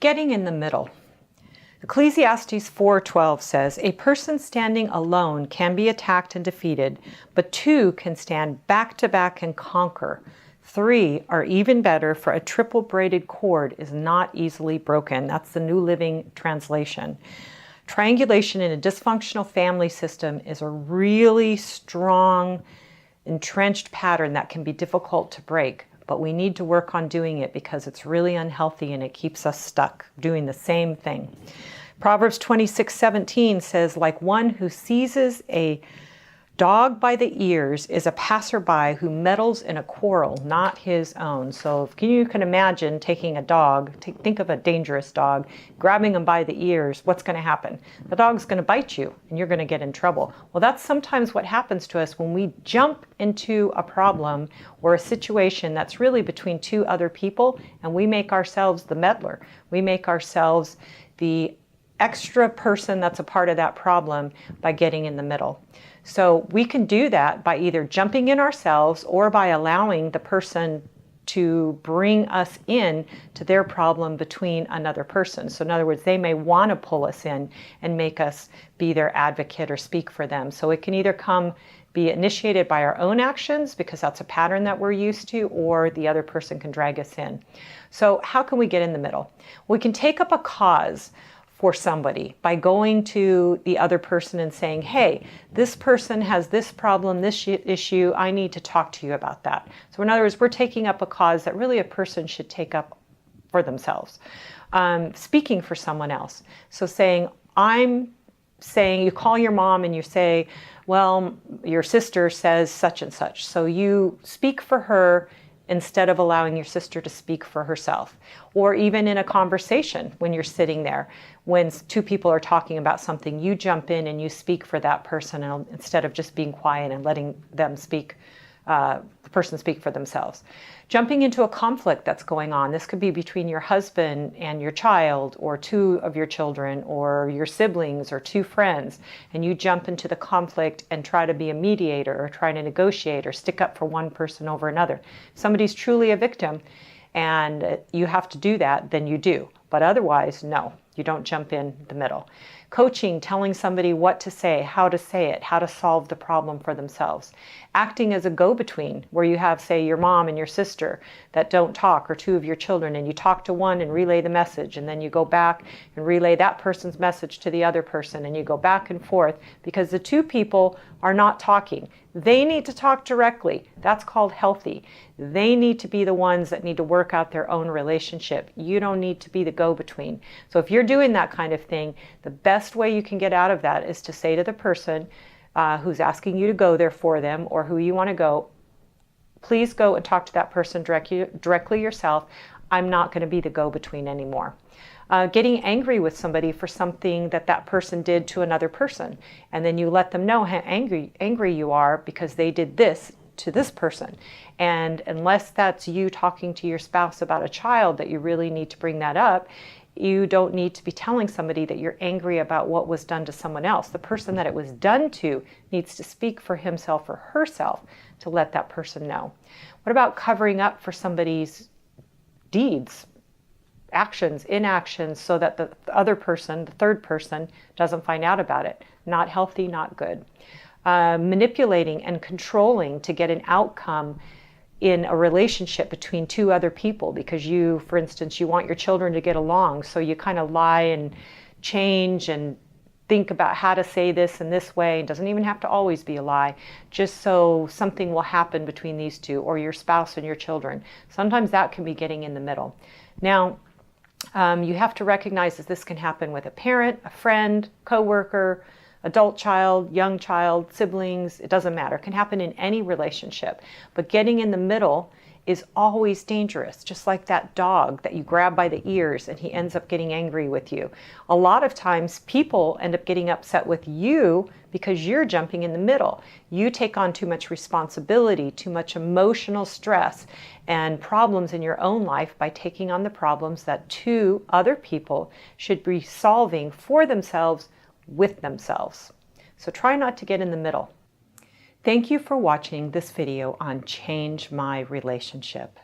Getting in the middle. Ecclesiastes 4:12 says, "A person standing alone can be attacked and defeated, but two can stand back to back and conquer. Three are even better, for a triple braided cord is not easily broken." That's the New Living Translation. Triangulation in a dysfunctional family system is a really strong, entrenched pattern that can be difficult to break. But we need to work on doing it because it's really unhealthy and it keeps us stuck doing the same thing. Proverbs 26:17 says, "Like one who seizes a dog by the ears is a passerby who meddles in a quarrel not his own." So if you can imagine taking a dog, think of a dangerous dog, grabbing him by the ears, what's going to happen? The dog's going to bite you and you're going to get in trouble. Well, that's sometimes what happens to us when we jump into a problem or a situation that's really between two other people, and we make ourselves the meddler. We make ourselves the extra person that's a part of that problem by getting in the middle. So we can do that by either jumping in ourselves or by allowing the person to bring us in to their problem between another person. So in other words, they may want to pull us in and make us be their advocate or speak for them. So it can either be initiated by our own actions, because that's a pattern that we're used to, or the other person can drag us in. So how can we get in the middle? We can take up a cause for somebody by going to the other person and saying, "Hey, this person has this problem, this issue, I need to talk to you about that." So in other words, we're taking up a cause that really a person should take up for themselves. Speaking for someone else. So you call your mom and you say, "Well, your sister says such and such." So you speak for her instead of allowing your sister to speak for herself. Or even in a conversation, when you're sitting there, when two people are talking about something, you jump in and you speak for that person instead of just being quiet and letting them speak, the person speak for themselves. Jumping into a conflict that's going on. This could be between your husband and your child, or two of your children, or your siblings, or two friends, and you jump into the conflict and try to be a mediator or try to negotiate or stick up for one person over another. If somebody's truly a victim and you have to do that, then you do. But otherwise, no, you don't jump in the middle. Coaching, telling somebody what to say, how to say it, how to solve the problem for themselves. Acting as a go-between, where you have, say, your mom and your sister that don't talk, or two of your children, and you talk to one and relay the message, and then you go back and relay that person's message to the other person, and you go back and forth, because the two people are not talking. They need to talk directly. That's called healthy. They need to be the ones that need to work out their own relationship. You don't need to be the go-between. So if you're doing that kind of thing, the best way you can get out of that is to say to the person who's asking you to go there for them, or who you want to go, "Please go and talk to that person directly yourself. I'm not going to be the go-between anymore." Getting angry with somebody for something that person did to another person, and then you let them know how angry you are because they did this to this person. And unless that's you talking to your spouse about a child that you really need to bring that up, you don't need to be telling somebody that you're angry about what was done to someone else. The person that it was done to needs to speak for himself or herself to let that person know. What about covering up for somebody's deeds, actions, inactions, so that the other person, the third person, doesn't find out about it? Not healthy, not good. Manipulating and controlling to get an outcome in a relationship between two other people, because you, for instance, you want your children to get along, so you kind of lie and change and think about how to say this in this way. It doesn't even have to always be a lie, just so something will happen between these two, or your spouse and your children. Sometimes that can be getting in the middle. Now, you have to recognize that this can happen with a parent, a friend, coworker, adult child, young child, siblings, it doesn't matter. It can happen in any relationship. But getting in the middle is always dangerous, just like that dog that you grab by the ears and he ends up getting angry with you. A lot of times people end up getting upset with you because you're jumping in the middle. You take on too much responsibility, too much emotional stress and problems in your own life by taking on the problems that two other people should be solving for themselves with themselves. So try not to get in the middle. Thank you for watching this video on Change My Relationship.